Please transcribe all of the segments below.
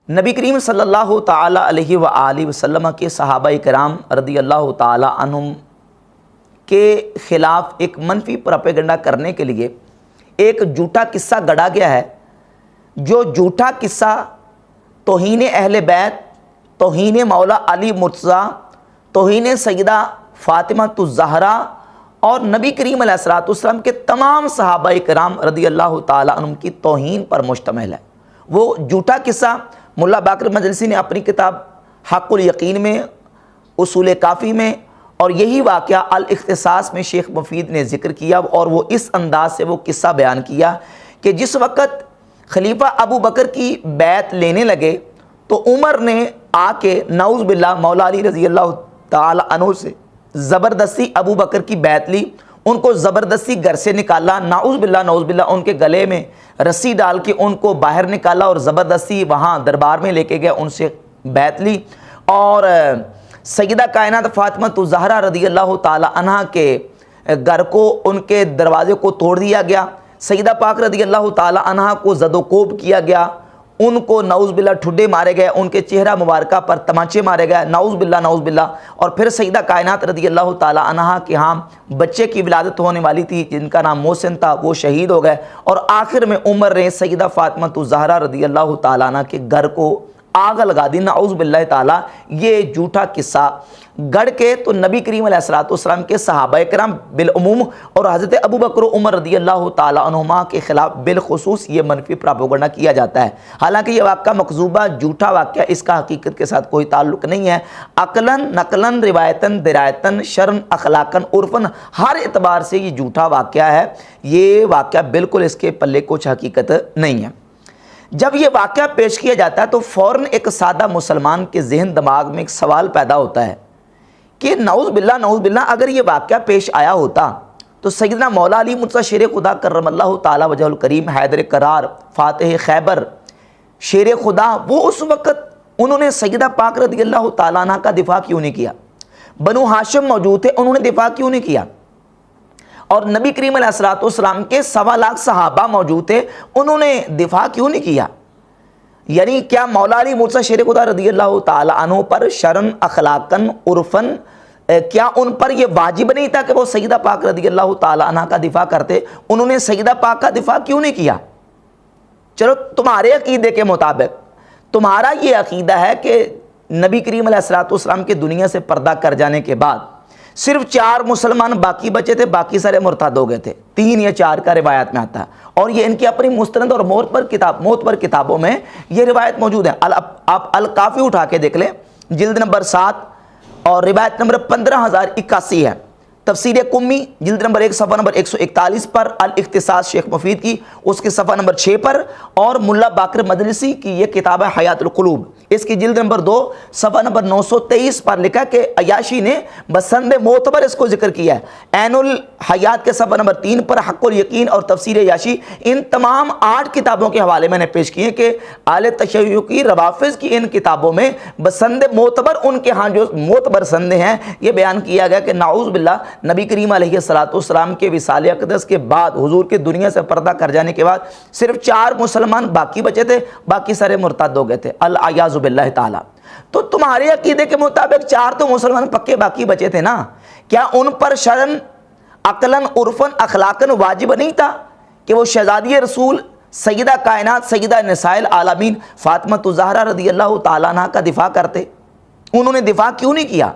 نبی کریم صلی اللہ تعالیٰ علیہ وآلہ وسلم کے صحابہ کرام رضی اللہ تعالیٰ عنہم کے خلاف ایک منفی پروپیگنڈا کرنے کے لیے ایک جھوٹا قصہ گڑھا گیا ہے، جو جھوٹا قصہ توہین اہل بیت، توہین مولا علی مرتضیٰ، توہین سیدہ فاطمہ الزہرا اور نبی کریم علیہ الصلوۃ والسلام کے تمام صحابہ کرام رضی اللہ تعالیٰ عنہم کی توہین پر مشتمل ہے۔ وہ جھوٹا قصہ ملا باقر مجلسی نے اپنی کتاب حق الیقین میں، اصول کافی میں، اور یہی واقعہ الاختصاص میں شیخ مفید نے ذکر کیا، اور وہ اس انداز سے وہ قصہ بیان کیا کہ جس وقت خلیفہ ابو بکر کی بیعت لینے لگے تو عمر نے آ کے نعوذ باللہ مولا علی رضی اللہ تعالی عنہ سے زبردستی ابو بکر کی بیعت لی، ان کو زبردستی گھر سے نکالا، نعوذ باللہ ان کے گلے میں رسی ڈال کے ان کو باہر نکالا اور زبردستی وہاں دربار میں لے کے گیا، ان سے بیعت لی، اور سیدہ کائنات فاطمہ الزہرا رضی اللہ تعالی عنہ کے گھر کو، ان کے دروازے کو توڑ دیا گیا، سیدہ پاک رضی اللہ تعالی عنہ کو زد و کوب کیا گیا، ان کو نعوذ باللہ ٹھڈے مارے گئے، ان کے چہرہ مبارکہ پر تمانچے مارے گئے، نعوذ باللہ، اور پھر سیدہ کائنات رضی اللہ تعالی عنہ کے ہاں بچے کی ولادت ہونے والی تھی جن کا نام محسن تھا، وہ شہید ہو گئے، اور آخر میں عمر نے سیدہ فاطمہ الزہرا رضی اللہ تعالی عنہ کے گھر کو آگ لگا دی، نعوذ باللہ تعالی۔ یہ جھوٹا قصہ گڑھ کے تو نبی کریم علیہ الصلوۃ والسلام کے صحابہ کرام بالعموم اور حضرت ابو بکر عمر رضی اللہ تعالی عنہما کے خلاف بالخصوص یہ منفی پروپیگنڈا کیا جاتا ہے۔ حالانکہ یہ واقعہ مکذوبہ جھوٹا واقعہ، اس کا حقیقت کے ساتھ کوئی تعلق نہیں ہے۔ عقلاً، نقلاً، روایتاً، درایتاً، شرعاً، اخلاقاً، عرفاً، ہر اعتبار سے یہ جھوٹا واقعہ ہے۔ یہ واقعہ بالکل اس کے پلے کچھ حقیقت نہیں ہے۔ جب یہ واقعہ پیش کیا جاتا ہے تو فوراً ایک سادہ مسلمان کے ذہن دماغ میں ایک سوال پیدا ہوتا ہے کہ نعوذ باللہ اگر یہ واقعہ پیش آیا ہوتا تو سیدنا مولا علی مرتضیٰ شیر خدا کرم اللہ تعالی وجہ الکریم، حیدر کرار، فاتح خیبر، شیر خدا، وہ اس وقت انہوں نے سیدہ پاک رضی اللہ تعالیٰ عنہ کا دفاع کیوں نہیں کیا؟ بنو ہاشم موجود تھے، انہوں نے دفاع کیوں نہیں کیا؟ اور نبی کریم علیہ الصلوۃ والسلام کے 1.25 لاکھ صحابہ موجود تھے، انہوں نے دفاع کیوں نہیں کیا؟ یعنی کیا مولا علی مرتضیٰ شیر خدا رضی اللہ تعالی عنہ پر شرعاً، اخلاقاً، عرفاً کیا ان پر یہ واجب نہیں تھا کہ وہ سیدہ پاک رضی اللہ تعالی عنہ کا دفاع کرتے؟ انہوں نے سیدہ پاک کا دفاع کیوں نہیں کیا؟ چلو تمہارے عقیدے کے مطابق تمہارا یہ عقیدہ ہے کہ نبی کریم علیہ الصلوۃ والسلام کے دنیا سے پردہ کر جانے کے بعد صرف 4 مسلمان باقی بچے تھے، باقی سارے مرتد ہو گئے تھے، 3 یا 4 کا روایت میں آتا ہے، اور یہ ان کی اپنی مستند اور معتبر کتابوں میں یہ روایت موجود ہے۔ آپ الکافی اٹھا کے دیکھ لیں، جلد نمبر 7 اور روایت نمبر 15081 ہے۔ تفسیر قمی جلد نمبر 1 صفحہ نمبر 141 پر، الاختصاص شیخ مفید کی اس کے صفحہ نمبر 6 پر، اور ملا باقر مجلسی کی یہ کتاب ہے حیات القلوب، اس کی جلد نمبر 2 صفحہ نمبر 923 پر لکھا کہ عیاشی نے بسند معتبر اس کو ذکر کیا ہے۔ عین الحیات کے صفحہ نمبر 3 پر حق الیقین اور تفسیر عیاشی، ان تمام 8 کتابوں کے حوالے میں نے پیش کیے کہ اہل تشیع کی روافض کی ان کتابوں میں بسند معتبر، ان کے ہاں جو معتبر سندیں ہیں، یہ بیان کیا گیا کہ نعوذ باللہ نبی کریم علیہ الصلوۃ والسلام کے وصال اقدس کے بعد، حضور کے دنیا سے پردہ کر جانے کے بعد صرف 4 مسلمان باقی بچے تھے، باقی سارے مرتد ہو گئے تھے، العیاذ باللہ تعالی۔ تو تمہارے عقیدے کے مطابق 4 تو مسلمان پکے باقی بچے تھے نا، کیا ان پر شرعاً، عقلاً، عرفاً، اخلاقاً واجب نہیں تھا کہ وہ شہزادی رسول سیدہ کائنات، سیدہ نساء العالمین فاطمہ الزہرا رضی اللہ تعالیٰ عنہ کا دفاع کرتے؟ انہوں نے دفاع کیوں نہیں کیا؟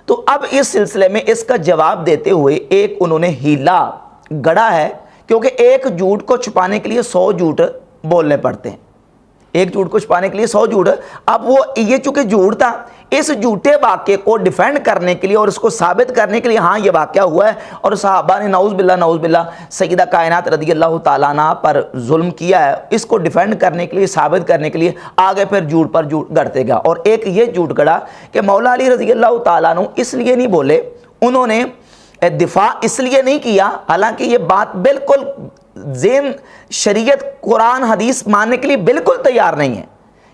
تو اب اس سلسلے میں اس کا جواب دیتے ہوئے ایک انہوں نے ہیلا گڑھا ہے، کیونکہ ایک جھوٹ کو چھپانے کے لیے 100 جھوٹ بولنے پڑتے ہیں، ایک جھوٹ کو چھپانے کے لیے 100 جھوٹ۔ اب وہ یہ چونکہ جھوٹ تھا، اس جھوٹے واقعے کو ڈیفینڈ کرنے کے لیے اور اس کو ثابت کرنے کے لیے، ہاں یہ واقعہ ہوا ہے اور صحابہ نے نعوذ باللہ سیدہ کائنات رضی اللہ تعالیٰ عنہ پر ظلم کیا ہے، اس کو ڈیفینڈ کرنے کے لیے، ثابت کرنے کے لیے آگے پھر جھوٹ پر جھوٹ گڑھتے گیا۔ اور ایک یہ جھوٹ گڑھا کہ مولا علی رضی اللہ تعالیٰ عنہ اس لیے نہیں بولے، انہوں نے دفاع اس لیے نہیں کیا، حالانکہ یہ بات بالکل ذہن شریعت قرآن حدیث ماننے کے لیے بالکل تیار نہیں ہے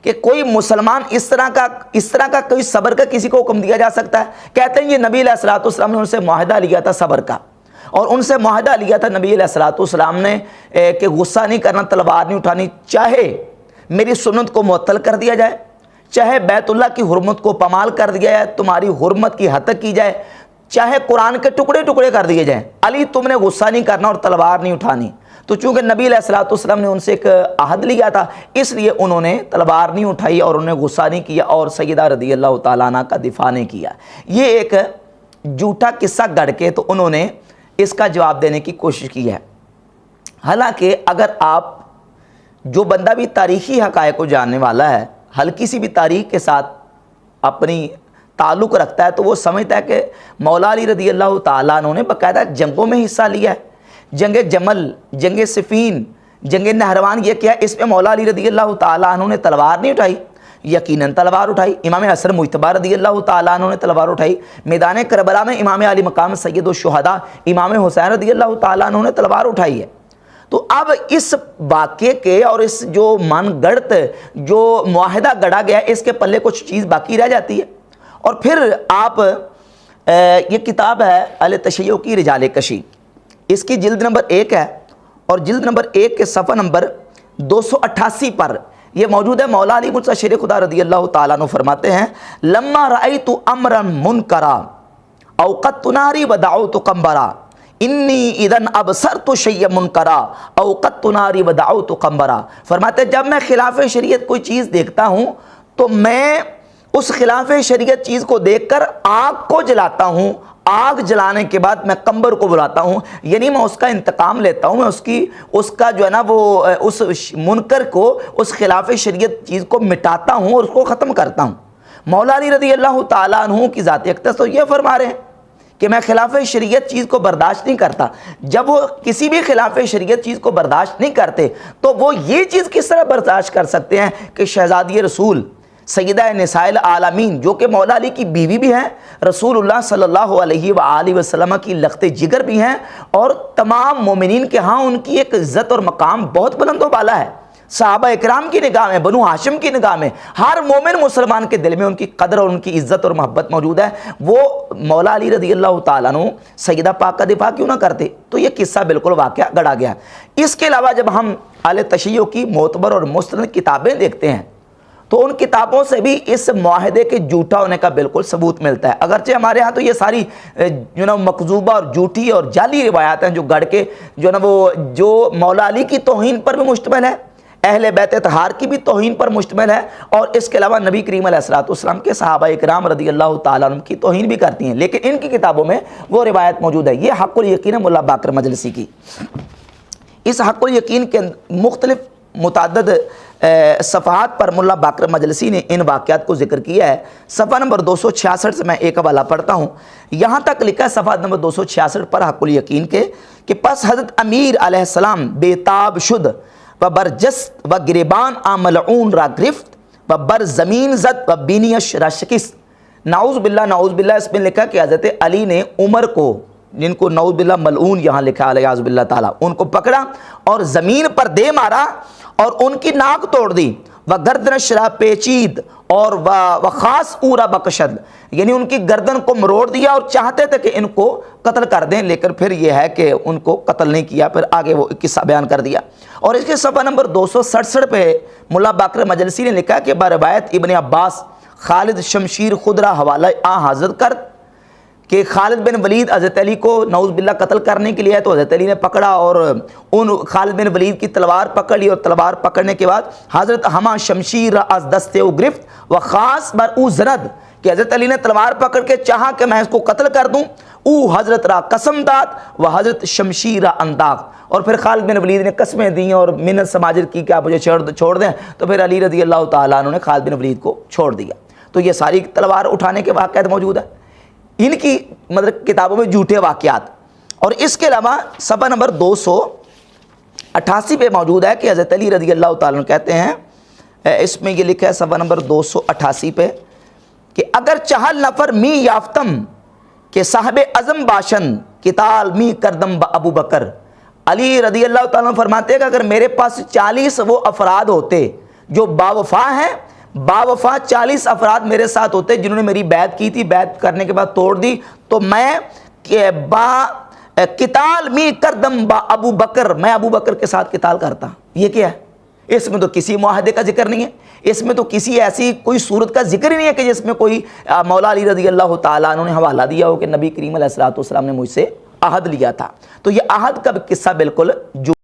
کہ کوئی مسلمان اس طرح کا کوئی صبر کا کسی کو حکم دیا جا سکتا ہے۔ کہتے ہیں یہ نبی علیہ الصلوۃ والسلام نے ان سے معاہدہ لیا تھا صبر کا، اور ان سے معاہدہ لیا تھا نبی علیہ الصلوۃ والسلام نے کہ غصہ نہیں کرنا، تلوار نہیں اٹھانی، چاہے میری سنت کو معطل کر دیا جائے، چاہے بیت اللہ کی حرمت کو پامال کر دیا جائے، تمہاری حرمت کی ہتک کی جائے، چاہے قرآن کے ٹکڑے ٹکڑے کر دیے جائیں، علی تم نے غصہ نہیں کرنا اور تلوار نہیں اٹھانی۔ تو چونکہ نبی علیہ الصلوۃ والسلام نے ان سے ایک عہد لیا تھا، اس لیے انہوں نے تلوار نہیں اٹھائی اور انہوں نے غصہ نہیں کیا اور سیدہ رضی اللہ تعالیٰ عنہ کا دفاع نہیں کیا۔ یہ ایک جھوٹا قصہ گڑھ کے تو انہوں نے اس کا جواب دینے کی کوشش کی ہے۔ حالانکہ اگر آپ، جو بندہ بھی تاریخی حقائق کو جاننے والا ہے، ہلکی سی بھی تاریخ کے ساتھ اپنی تعلق رکھتا ہے، تو وہ سمجھتا ہے کہ مولا علی رضی اللہ تعالیٰ عنہ نے باقاعدہ جنگوں میں حصہ لیا ہے، جنگ جمل، جنگ صفین، جنگ نہروان، یہ کیا اس پہ مولا علی رضی اللہ تعالیٰ عنہ نے تلوار نہیں اٹھائی؟ یقیناً تلوار اٹھائی۔ امام حسن مجتبی رضی اللہ تعالیٰ عنہ نے تلوار اٹھائی۔ میدان کربلا میں امام علی مقام سید الشہداء امام حسین رضی اللہ تعالیٰ عنہ نے تلوار اٹھائی ہے۔ تو اب اس واقعے کے اور اس جو من گڑت جو معاہدہ گڑا گیا ہے، اس کے پلے کچھ چیز باقی رہ جاتی ہے۔ اور پھر آپ یہ کتاب ہے التشیع کی رجال کشی، اس کی جلد نمبر 1 ہے، اور جلد نمبر 1 کے صفحہ نمبر 288 پر یہ موجود ہے۔ مولا علی مرتضیٰ شیر خدا رضی اللہ تعالیٰ عنہ فرماتے ہیں، لما رأیت امرا منکرا اوقدت ناری ودعوت قمبرا، انی اذن ابصرت شیء منکرا اوقدت ناری ودعوت قمبرا۔ فرماتے ہیں جب میں خلاف شریعت کوئی چیز دیکھتا ہوں تو میں اس خلاف شریعت چیز کو دیکھ کر آگ کو جلاتا ہوں، آگ جلانے کے بعد میں قمبر کو بلاتا ہوں، یعنی میں اس کا انتقام لیتا ہوں، میں اس کا جو ہے نا وہ اس منکر کو، اس خلاف شریعت چیز کو مٹاتا ہوں اور اس کو ختم کرتا ہوں۔ مولا علی رضی اللہ تعالیٰ عنہ کی ذات اقدس تو یہ فرما رہے ہیں کہ میں خلاف شریعت چیز کو برداشت نہیں کرتا۔ جب وہ کسی بھی خلاف شریعت چیز کو برداشت نہیں کرتے تو وہ یہ چیز کس طرح برداشت کر سکتے ہیں کہ شہزادی رسول سیدہ نساء العالمین، جو کہ مولا علی کی بیوی بھی ہیں، رسول اللہ صلی اللہ علیہ وآلہ وسلم کی لخت جگر بھی ہیں، اور تمام مومنین کے ہاں ان کی ایک عزت اور مقام بہت بلند و بالا ہے، صحابہ اکرام کی نگاہ میں، بنو ہاشم کی نگاہ میں، ہر مومن مسلمان کے دل میں ان کی قدر اور ان کی عزت اور محبت موجود ہے۔ وہ مولا علی رضی اللہ تعالیٰ عنہ سیدہ پاک کا دفاع کیوں نہ کرتے؟ تو یہ قصہ بالکل واقعہ گڑا گیا۔ اس کے علاوہ جب ہم اہل تشیع کی معتبر اور مستند کتابیں دیکھتے ہیں تو ان کتابوں سے بھی اس معاہدے کے جھوٹا ہونے کا بالکل ثبوت ملتا ہے، اگرچہ ہمارے ہاں تو یہ ساری مکذوبہ اور جھوٹی اور جعلی روایات ہیں جو گڑھ کے جو مولا علی کی توہین پر بھی مشتمل ہے، اہل بیت اطہار کی بھی توہین پر مشتمل ہے، اور اس کے علاوہ نبی کریم علیہ الصلوۃ والسلام کے صحابہ اکرام رضی اللہ تعالیٰ عنہ کی توہین بھی کرتی ہیں، لیکن ان کی کتابوں میں وہ روایت موجود ہے۔ یہ حق الیقین ہے ملا باقر مجلسی کی۔ اس حق الیقین کے مختلف متعدد صفحات پر ملا باقر مجلسی نے ان واقعات کو ذکر کیا ہے۔ صفحہ نمبر 266 سے میں ایک حوالہ پڑھتا ہوں، یہاں تک لکھا ہے صفحہ نمبر 266 پر حق الیقین کے کہ پس حضرت امیر علیہ السلام بےتاب شد و برجست و گریبان ملعون را گرفت و بر زمین زد و بینیش را شکست۔ نعوذ باللہ اس میں لکھا کہ حضرت علی نے عمر کو، جن کو نعوذ باللہ ملعون یہاں لکھا علیہ اعوذ باللہ تعالیٰ، ان کو پکڑا اور زمین پر دے مارا اور ان کی ناک توڑ دی، و گردنش را پیچید اور و خاص اورا بکشد، یعنی ان کی گردن کو مروڑ دیا اور چاہتے تھے کہ ان کو قتل کر دیں، لیکن پھر یہ ہے کہ ان کو قتل نہیں کیا، پھر آگے وہ قصہ بیان کر دیا۔ اور اس کے صفحہ نمبر 267 پہ ملا باقر مجلسی نے لکھا کہ بروایت ابن عباس خالد شمشیر خود را حوالہ حاضر کر کہ خالد بن ولید حضرت علی کو نعوذ باللہ قتل کرنے کے لیے تو حضرت علی نے پکڑا اور ان خالد بن ولید کی تلوار پکڑ لی، اور تلوار پکڑنے کے بعد حضرت ہما شمشیر از دست او گرفت و خاص بر او زند، کہ حضرت علی نے تلوار پکڑ کے چاہا کہ میں اس کو قتل کر دوں، او حضرت را قسم داد و حضرت شمشیر انداخت، اور پھر خالد بن ولید نے قسمیں دیں اور منت سماجت کی کہ آپ مجھے چھوڑ دیں، تو پھر علی رضی اللہ تعالیٰ عنہ نے خالد بن ولید کو چھوڑ دیا۔ تو یہ ساری تلوار اٹھانے کے واقعات موجود ہیں ان کی کتابوں میں جھوٹے واقعات۔ اور اس کے علاوہ صفحہ نمبر 288 پہ موجود ہے کہ حضرت علی رضی اللہ تعالیٰ عنہ کہتے ہیں، اس میں یہ لکھا ہے صفحہ نمبر 288 پہ کہ اگر چہل نفر می یافتم کہ صاحب عزم باشن کتال می کردم با ابو بکر، علی رضی اللہ تعالیٰ عنہ فرماتے ہیں کہ اگر میرے پاس 40 وہ افراد ہوتے جو باوفا ہیں، باوفا 40 افراد میرے ساتھ ہوتے جنہوں نے میری بیعت کی تھی، بیعت کرنے کے بعد توڑ دی، تو میں قتال می کردم با ابو بکر، میں ابو بکر کے ساتھ قتال کرتا۔ یہ کیا ہے؟ اس میں تو کسی معاہدے کا ذکر نہیں ہے، اس میں تو کسی ایسی کوئی صورت کا ذکر ہی نہیں ہے کہ جس میں کوئی مولا علی رضی اللہ تعالیٰ عنہ نے حوالہ دیا ہو کہ نبی کریم علیہ الصلوۃ والسلام نے مجھ سے عہد لیا تھا۔ تو یہ عہد کا قصہ بالکل